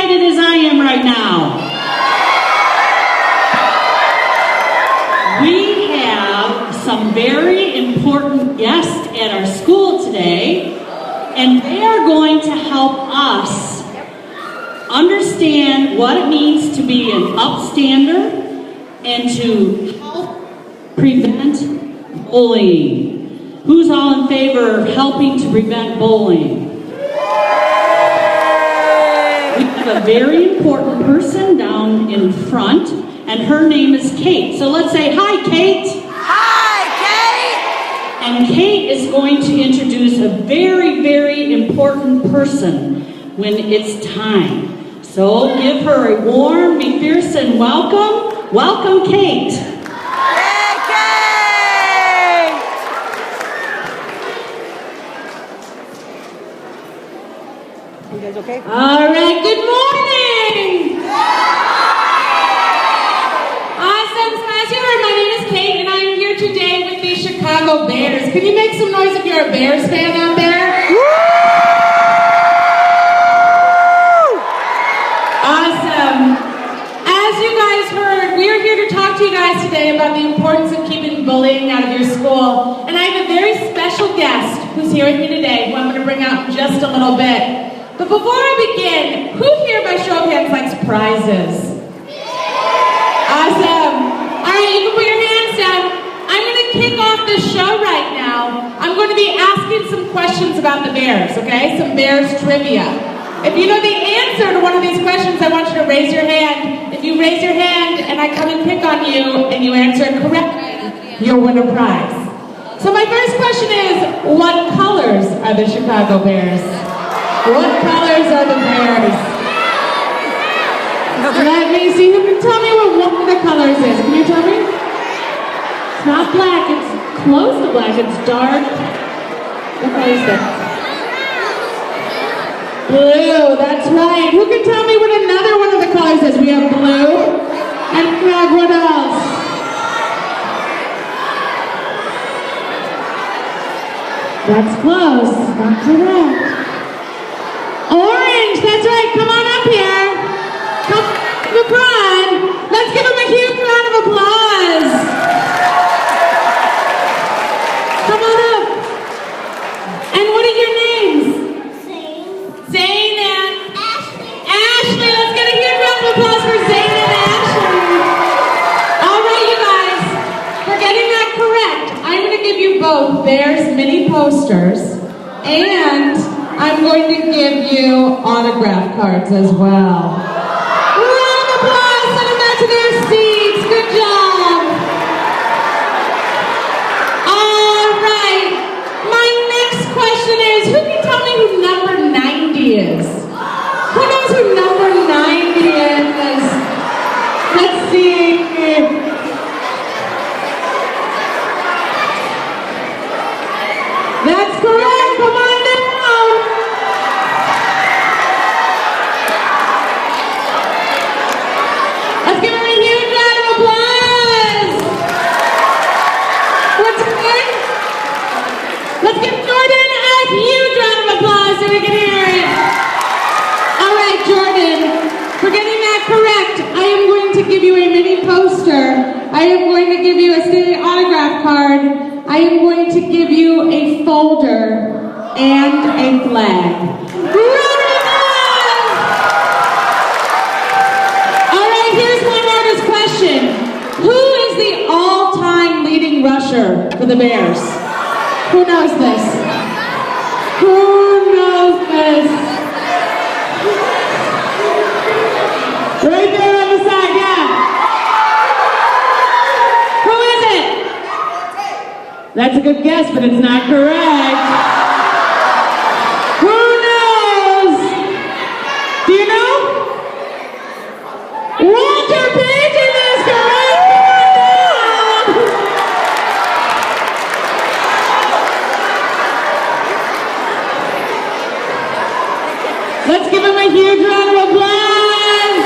excited as I am right now? We have some very important guests at our school today, and they are going to help us understand what it means to be an upstander and to help prevent bullying. Who's all in favor of helping to prevent bullying? We have a very important person down in front, and her name is Kate. So let's say, hi, Kate. Hi, Kate. And Kate is going to introduce a very, very important person when it's time. So give her a warm McPherson welcome. Welcome, Kate. Yay, Kate! You guys okay? All right, good morning. Awesome. So as you heard, my name is Kate, and I'm here today with the Chicago Bears. Can you make some noise if you're a Bears fan out there? Woo! Awesome. As you guys heard, we are here to talk to you guys today about the importance of keeping bullying out of your school. And I have a very special guest who's here with me today, who I'm going to bring out in just a little bit. But before I begin, who here by show of hands likes prizes? Awesome. All right, you can put your hands down. I'm going to kick off the show right now. I'm going to be asking some questions about the Bears, okay? Some Bears trivia. If you know the answer to one of these questions, I want you to raise your hand. If you raise your hand and I come and pick on you and you answer it correctly, you'll win a prize. So my first question is, what colors are the Chicago Bears? What colors are the Bears? Let me see. Who can tell me what one of the colors is? Can you tell me? It's not black. It's close to black. It's dark. What color is that? Blue. That's right. Who can tell me what another one of the colors is? We have blue. And we have what else? That's close. Not correct. Orange, that's right. Come on up here. Come LeBron. Let's give him a huge round of applause. Come on up. And what are your names? Zane and Ashley. Let's get a huge round of applause for Zane and Ashley. All right, you guys. For getting that correct, I'm going to give you both Bears mini posters and I'm going to give you autograph cards as well. Round of applause, send them back to their seats. Good job. All right. My next question is, who can tell me who number 90 is? Who knows who number 90 is? Let's see. That's correct. Come on down. Let's give her a huge round of applause. What's her name? Let's give Jordan a huge round of applause so we can hear it. All right, Jordan, for getting that correct, I am going to give you a mini poster. I am going to give you a Staley autograph card. I am going to give you a folder and a flag. Round of applause! All right, here's my hardest question. Who is the all-time leading rusher for the Bears? Who knows this? Who knows this? Right there on the side, yeah. Who is it? That's a good guess, but it's not correct. Who knows? Do you know? Walter Payton is correct. Let's give him a huge round of applause.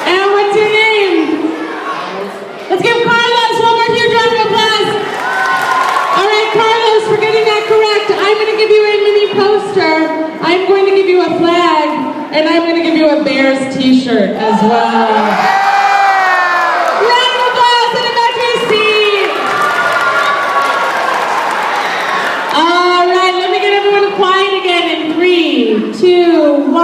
And what's your name? Let's give Carlos one more huge round of applause. All right, Carlos, for getting that correct, I'm going to give you a mini poster. and I'm going to give you a Bears t-shirt as well. Round of applause and back to your seat. All right, let me get everyone quiet again in 3, 2, 1.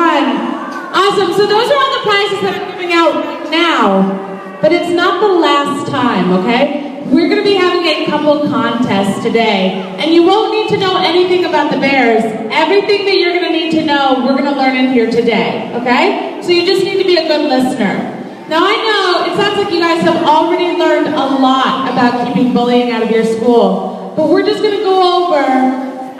Awesome, so those are all the prizes that I'm giving out right now, but it's not the last time, okay? We're going to be having a couple contests today, and you won't need to know anything about the Bears. Everything that you're going to need to know, we're going to learn in here today, okay? So you just need to be a good listener. Now I know, it sounds like you guys have already learned a lot about keeping bullying out of your school, but we're just going to go over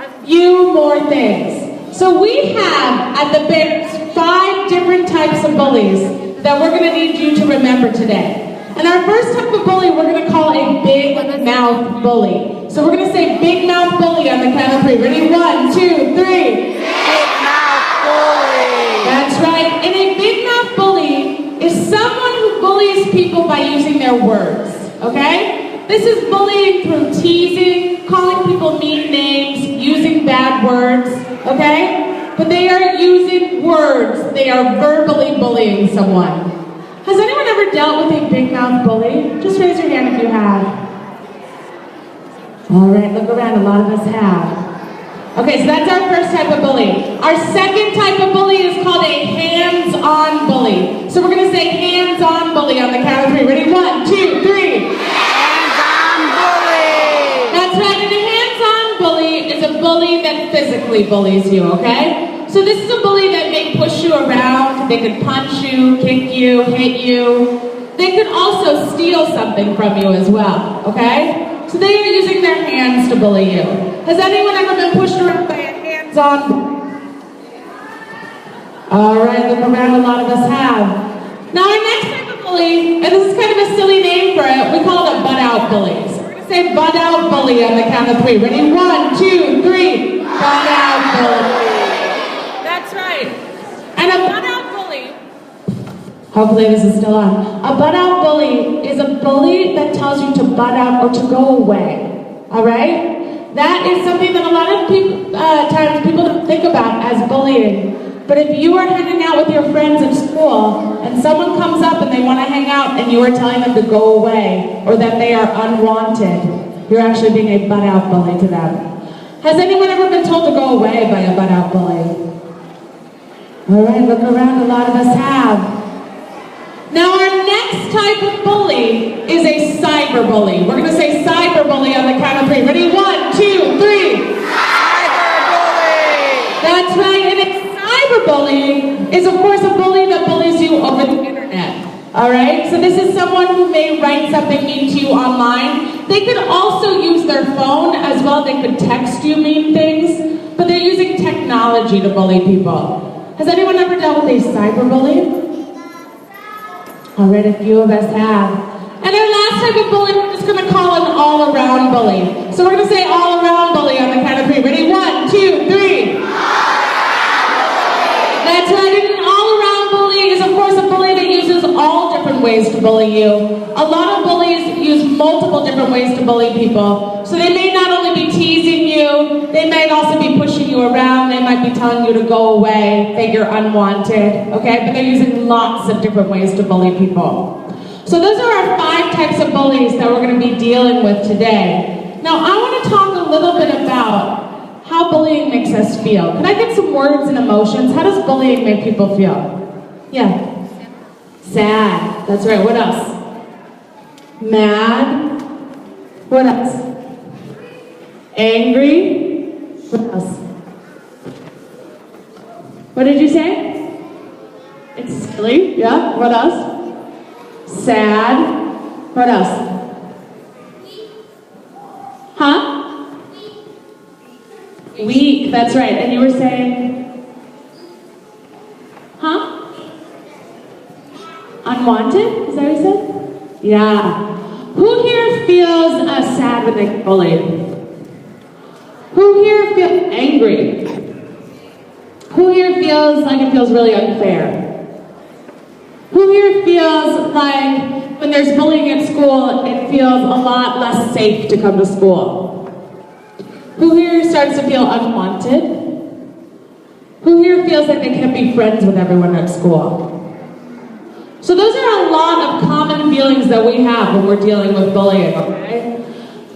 a few more things. So we have, at the Bears, 5 different types of bullies that we're going to need you to remember today. And our first type of bully we're going to call a big mouth bully. So we're going to say big mouth bully on the count of 3. Ready? 1, 2, 3. Big mouth bully. That's right. And a big mouth bully is someone who bullies people by using their words. Okay? This is bullying through teasing, calling people mean names, using bad words. Okay? But they are using words. They are verbally bullying someone. Has anyone ever dealt with a big mouth bully? Just raise your hand if you have. All right, look around, a lot of us have. Okay, so that's our first type of bully. Our second type of bully is called a hands-on bully. So we're going to say hands-on bully on the count of 3. Ready? 1, 2, 3. Hands-on bully. That's right, and a hands-on bully is a bully that physically bullies you, okay? So this is a bully that may push you around, they could punch you, kick you, hit you. They could also steal something from you as well, okay? So they are using their hands to bully you. Has anyone ever been pushed around by a hands-on bully? All right, look around, a lot of us have. Now our next type of bully, and this is kind of a silly name for it, we call it a butt-out bully. So we're going to say butt-out bully on the count of 3. Ready? 1, 2, 3. Butt-out bully. That's right. And a butt-out bully, hopefully this is still on. A butt-out bully is a bully that tells you to butt out or to go away. All right? That is something that a lot of times people don't think about as bullying. But if you are hanging out with your friends at school and someone comes up and they want to hang out and you are telling them to go away or that they are unwanted, you're actually being a butt-out bully to them. Has anyone ever been told to go away by a butt-out bully? All right, look around, a lot of us have. Now our next type of bully is a cyber bully. We're going to say cyber bully on the count of 3. Ready? 1, 2, 3. Cyber bully. That's right, and a cyber bully is of course a bully that bullies you over the internet. All right, so this is someone who may write something mean to you online. They could also use their phone as well. They could text you mean things, but they're using technology to bully people. Has anyone ever dealt with a cyber bully? All right, a few of us have. And our last type of bully, we're just going to call an all-around bully. So we're going to say all-around bully on the count of 3. Ready? 1, 2, 3. That's right, and an all-around bully is, of course, a bully that uses all different ways to bully you. A lot of bullies use multiple different ways to bully people. So they may not only be teasing you, they might also be pushing you around, they might be telling you to go away, that you're unwanted, okay? But they're using lots of different ways to bully people. So those are our 5 types of bullies that we're going to be dealing with today. Now I want to talk a little bit about how bullying makes us feel. Can I get some words and emotions? How does bullying make people feel? Yeah. Sad. That's right. What else? Mad. What else? Angry. What else? What did you say? It's silly. Yeah. What else? Sad. What else? Huh? Weak. That's right. And you were saying? Huh? Unwanted? Is that what you said? Yeah. Who here feels sad when they get bullied? Who here feels angry? Who here feels like it feels really unfair? Who here feels like when there's bullying at school, it feels a lot less safe to come to school? Who here starts to feel unwanted? Who here feels like they can't be friends with everyone at school? So those are a lot of common feelings that we have when we're dealing with bullying, okay?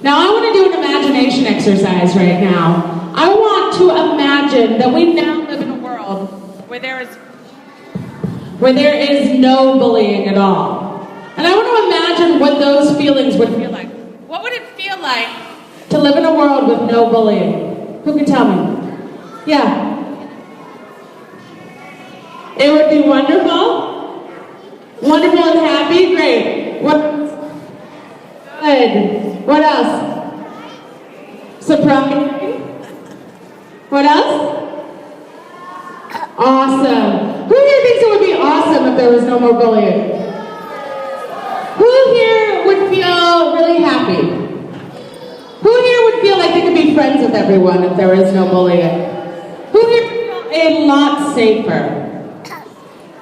Now I want to do an imagination exercise right now. I want to imagine that we now live in a world where there is no bullying at all. And I want to imagine what those feelings would feel like. What would it feel like to live in a world with no bullying? Who can tell me? Yeah. It would be wonderful. Wonderful and happy? Great. What? Good. What else? Surprising? What else? Awesome. Who here thinks it would be awesome if there was no more bullying? Who here would feel really happy? Who here would feel like they could be friends with everyone if there was no bullying? Who here would feel a lot safer?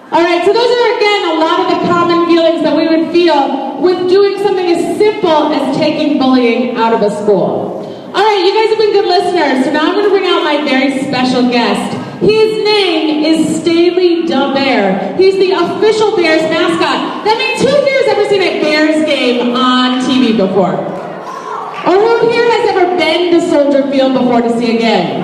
Alright, so those are again a lot of the common feelings that we would feel with doing something as simple as taking bullying out of a school. Alright, you guys have been good listeners, so now I'm going to bring out my very special guest. His name is Staley the Bear. He's the official Bears mascot. That means who here has ever seen a Bears game on TV before? Or who here has ever been to Soldier Field before to see a game?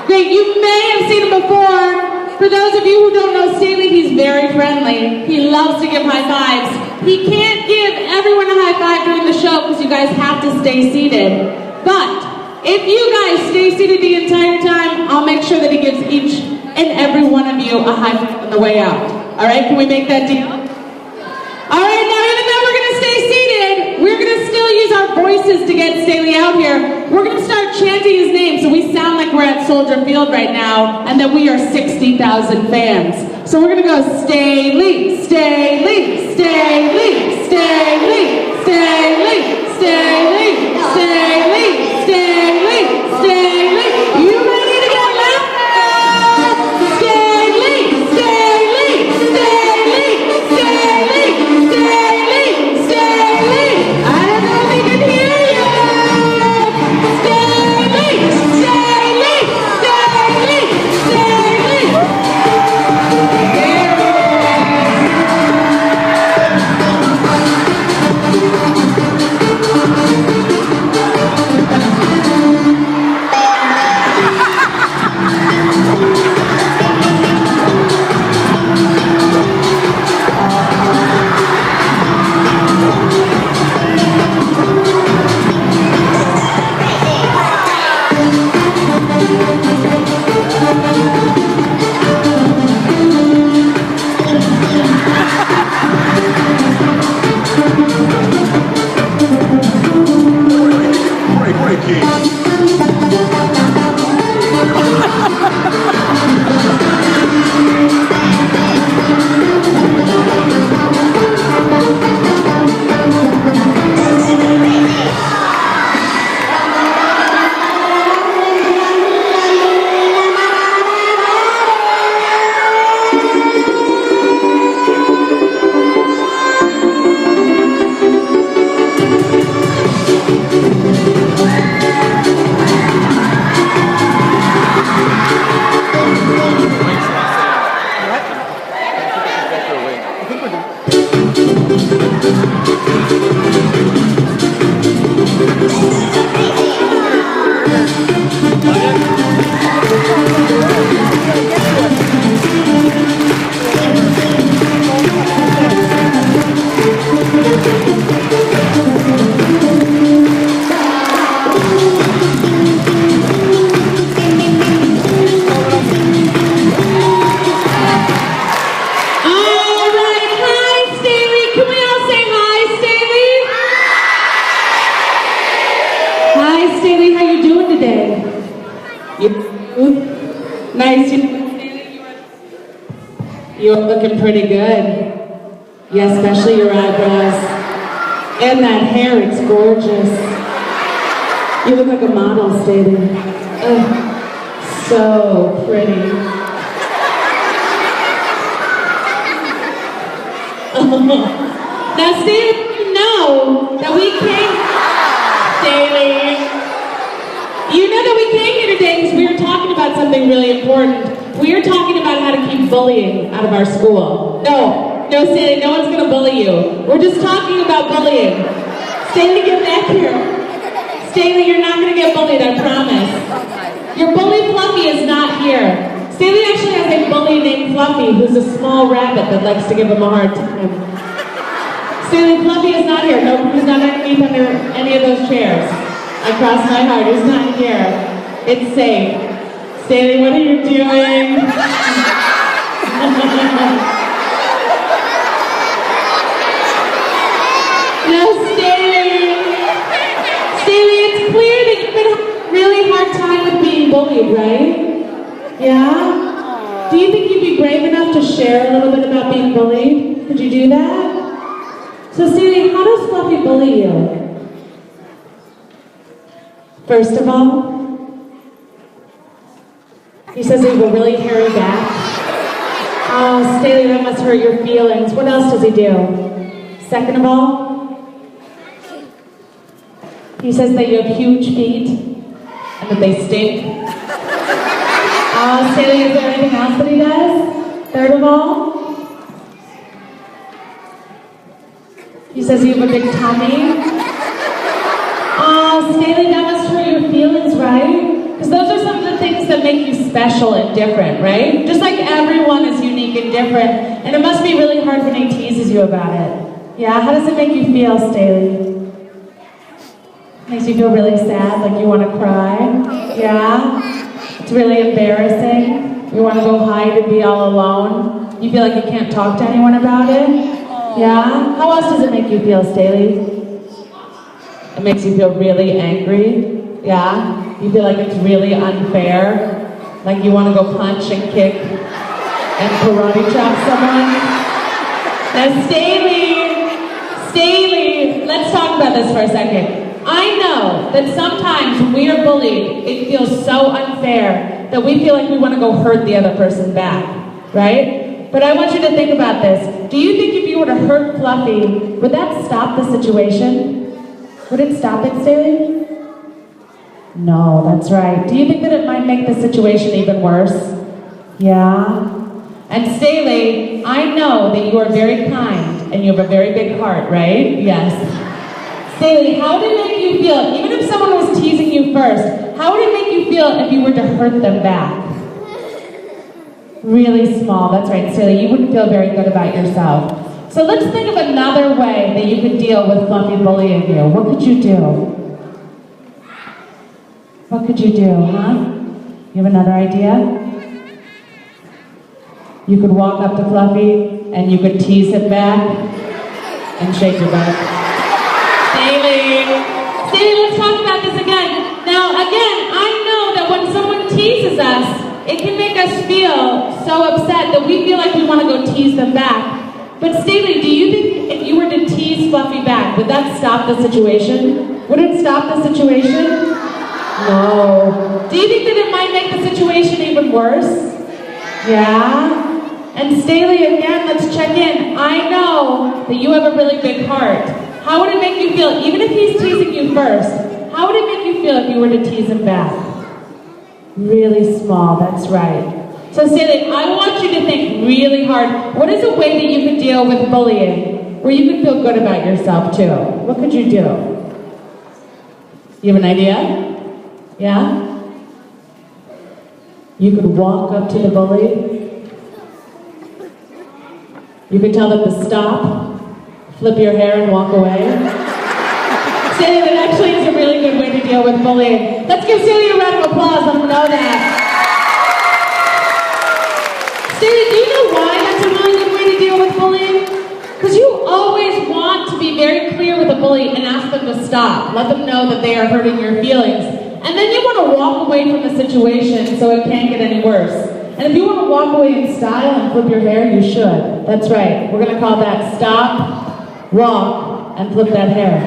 Great, you may have seen him before. For those of you who don't know Staley, he's very friendly. He loves to give high fives. He can't give everyone a high five during the show because you guys have to stay seated. But if you guys stay seated the entire time, I'll make sure that he gives each and every one of you a high five on the way out. All right, can we make that deal? All right, now even though we're going to stay seated, we're going to still use our voices to get Staley out here. We're going to start chanting his name so we sound like we're at Soldier Field right now and that we are 60,000 fans. So we're going to go Staley, Staley, Staley, Staley, Staley, Staley, Staley, Staley, Staley. You ready to get louder? Staley, Staley, Staley, Staley, Staley, Staley. I don't know if they can hear you. Staley, Staley, Staley, Staley. Nice. You're looking pretty good. Yeah, especially your eyebrows. And that hair, it's gorgeous. You look like a model, Staley. So pretty. Now, Staley, you know that we came... Staley. You know that we came here today because we were talking about something really important. We are talking about how to keep bullying out of our school. No, Staley, no one's going to bully you. We're just talking about bullying. Staley, get back here. Staley, you're not going to get bullied, I promise. Your bully Fluffy is not here. Staley actually has a bully named Fluffy, who's a small rabbit that likes to give him a hard time. Staley, Fluffy is not here. No, he's not underneath under any of those chairs. I cross my heart, he's not here. It's safe. Staley, what are you doing? No, Staley. Staley, it's clear that you've been having a really hard time with being bullied, right? Yeah? Do you think you'd be brave enough to share a little bit about being bullied? Could you do that? So, Staley, how does Fluffy bully you? First of all, he says he have a really hairy back. Oh, Staley, that must hurt your feelings. What else does he do? Second of all, he says that you have huge feet and that they stink. Oh, Staley, is there anything else that he does? Third of all, he says you have a big tummy. Oh, Staley, that must hurt your feelings, right? Because those are some of the things that make you special and different, right? Just like everyone is unique and different, and it must be really hard when he teases you about it. Yeah, how does it make you feel, Staley? Makes you feel really sad, like you want to cry? Yeah? It's really embarrassing. You want to go hide and be all alone. You feel like you can't talk to anyone about it. Yeah? How else does it make you feel, Staley? It makes you feel really angry. Yeah? You feel like it's really unfair. Like you want to go punch and kick and karate chop someone. Now, Staley, let's talk about this for a second. I know that sometimes when we are bullied, it feels so unfair that we feel like we want to go hurt the other person back, right? But I want you to think about this. Do you think if you were to hurt Fluffy, would that stop the situation? Would it stop it, Staley? No, that's right. Do you think that it might make the situation even worse? Yeah? And Staley, I know that you are very kind and you have a very big heart, right? Yes. Staley, how would it make you feel, even if someone was teasing you first, how would it make you feel if you were to hurt them back? Really small, that's right, Staley. You wouldn't feel very good about yourself. So let's think of another way that you could deal with Fluffy bullying you. What could you do? What could you do, huh? You have another idea? You could walk up to Fluffy and you could tease him back and shake your butt. Staley, let's talk about this again. Now, again, I know that when someone teases us, it can make us feel so upset that we feel like we want to go tease them back. But Staley, do you think if you were to tease Fluffy back, would that stop the situation? Would it stop the situation? No. Do you think that it might make the situation even worse? Yeah? And Staley, again, let's check in. I know that you have a really big heart. How would it make you feel, even if he's teasing you first, how would it make you feel if you were to tease him back? Really small, that's right. So Staley, I want you to think really hard. What is a way that you could deal with bullying where you could feel good about yourself too? What could you do? You have an idea? Yeah? You could walk up to the bully. You could tell them to stop, flip your hair and walk away. Staley, that actually is a really good way to deal with bullying. Let's give Staley a round of applause, let them know that. Staley, do you know why that's a really good way to deal with bullying? Because you always want to be very clear with a bully and ask them to stop. Let them know that they are hurting your feelings. And then you want to walk away from the situation so it can't get any worse. And if you want to walk away in style and flip your hair, you should. That's right. We're going to call that stop, walk, and flip that hair.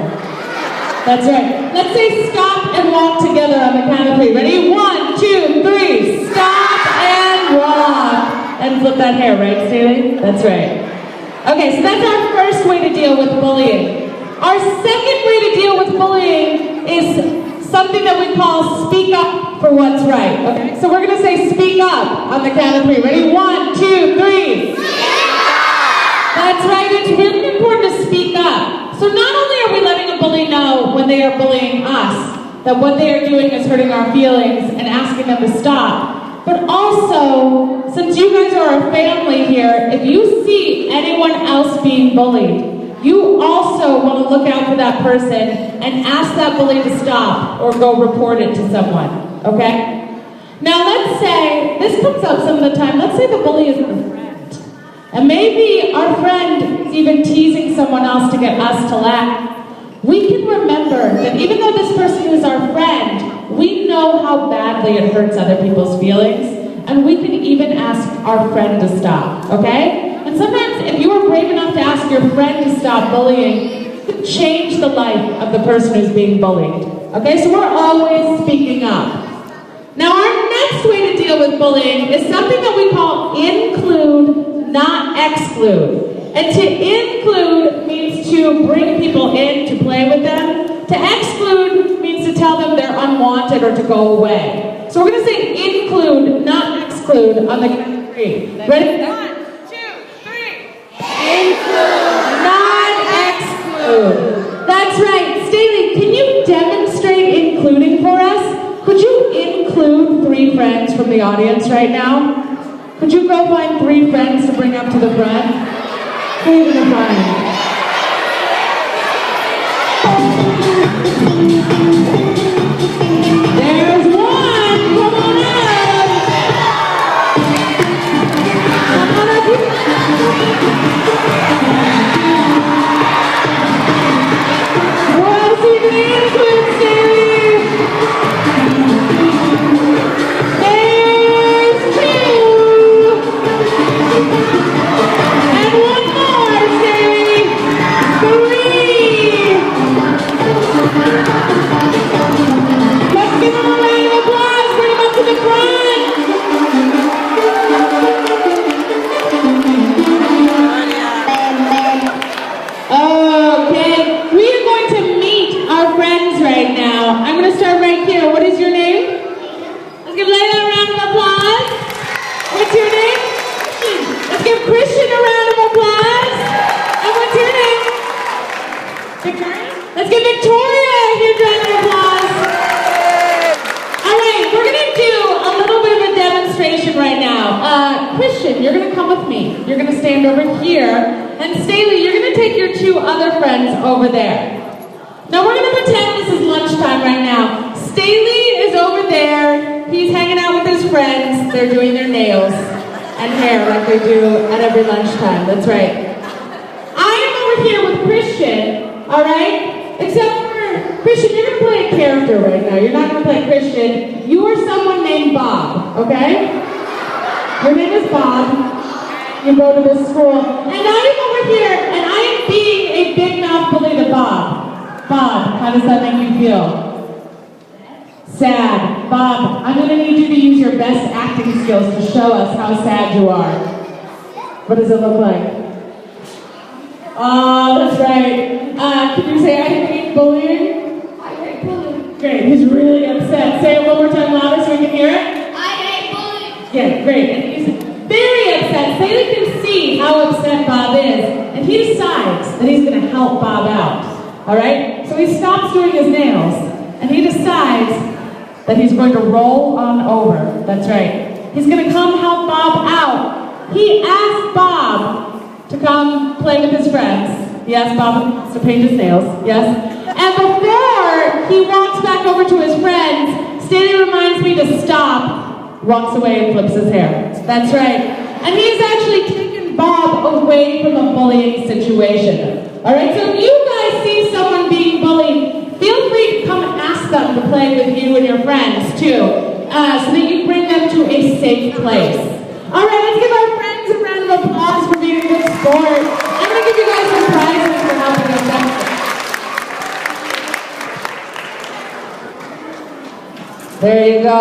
That's right. Let's say stop and walk together on the count of 3. Ready? 1, 2, 3. Stop and walk. And flip that hair, right, Staley? That's right. Okay, so that's our first way to deal with bullying. Our second way to deal with bullying is something that we call speak up for what's right. Okay, so we're going to say speak up on the count of 3. Ready? 1, 2, 3. That's right, it's really important to speak up. So not only are we letting a bully know when they are bullying us, that what they are doing is hurting our feelings and asking them to stop, but also, since you guys are our family here, if you see anyone else being bullied, you also want to look out for that person and ask that bully to stop or go report it to someone, okay? Now let's say, this comes up some of the time, let's say the bully is a friend. And maybe our friend is even teasing someone else to get us to laugh. We can remember that even though this person is our friend, we know how badly it hurts other people's feelings, and we can even ask our friend to stop, okay? And sometimes if you are brave enough to ask your friend to stop bullying, you can change the life of the person who's being bullied, okay? So we're always speaking up. Now our next way to deal with bullying is something that we call include, not exclude. And to include means to bring people in to play with them. To exclude means to tell them they're unwanted or to go away. So we're going to say include, not exclude on the count of 3. Ready? 1, 2, 3. Include, not exclude. That's right. Staley, can you demonstrate including for us? Could you include 3 friends from the audience right now? Could you go find 3 friends to bring up to the front? Who are you going to find? There's 1! Come on up! Come on up here! Who else are you going to include, Staley? There's 2! And 1 more, Staley! 3! Let's give them a round of applause. Bring them up to the front. Okay, we are going to meet our friends right now. I'm going to start right here. What is your name? Let's give Layla a round of applause. What's your name? Let's give Christian a round of applause. And what's your name? Victoria? Let's give Victoria a huge round of applause. All right, we're going to do a little bit of a demonstration right now. Christian, you're going to come with me. You're going to stand over here. And Staley, you're going to take your 2 other friends over there. Now we're going to pretend this is lunchtime right now. Staley is over there. He's hanging out with his friends. They're doing their nails and hair like they do at every lunchtime. That's right. I am over here with Christian, all right? Except for, Christian, you're going to play a character right now. You're not going to play Christian. You are someone named Bob, okay? Your name is Bob. You go to this school. And I am over here, and I am being a big mouth bully to Bob. Bob, how does that make you feel? Sad. Bob, I'm going to need you to use your best acting skills to show us how sad you are. What does it look like? Oh, that's right. Can you say, I hate bullying? I hate bullying. Great, he's really upset. Say it one more time louder so we can hear it. I hate bullying. Yeah, great. And he's very upset. Staley can see how upset Bob is, and he decides that he's going to help Bob out. All right? So he stops doing his nails, and he decides that he's going to roll on over. That's right. He's going to come help Bob out. He asked Bob to come play with his friends. He asked Bob to paint his nails. Yes? And before he walks back over to his friends, Staley reminds me to stop, walks away and flips his hair. That's right. And he's actually taken Bob away from a bullying situation. All right? So if you guys see someone being bullied, feel free to come ask them to play with you and your friends, too, so that you bring them to a safe place. All right, let's give our friends a round of applause for being a good sport. I'm going to give you guys some prizes for helping us out. There you go.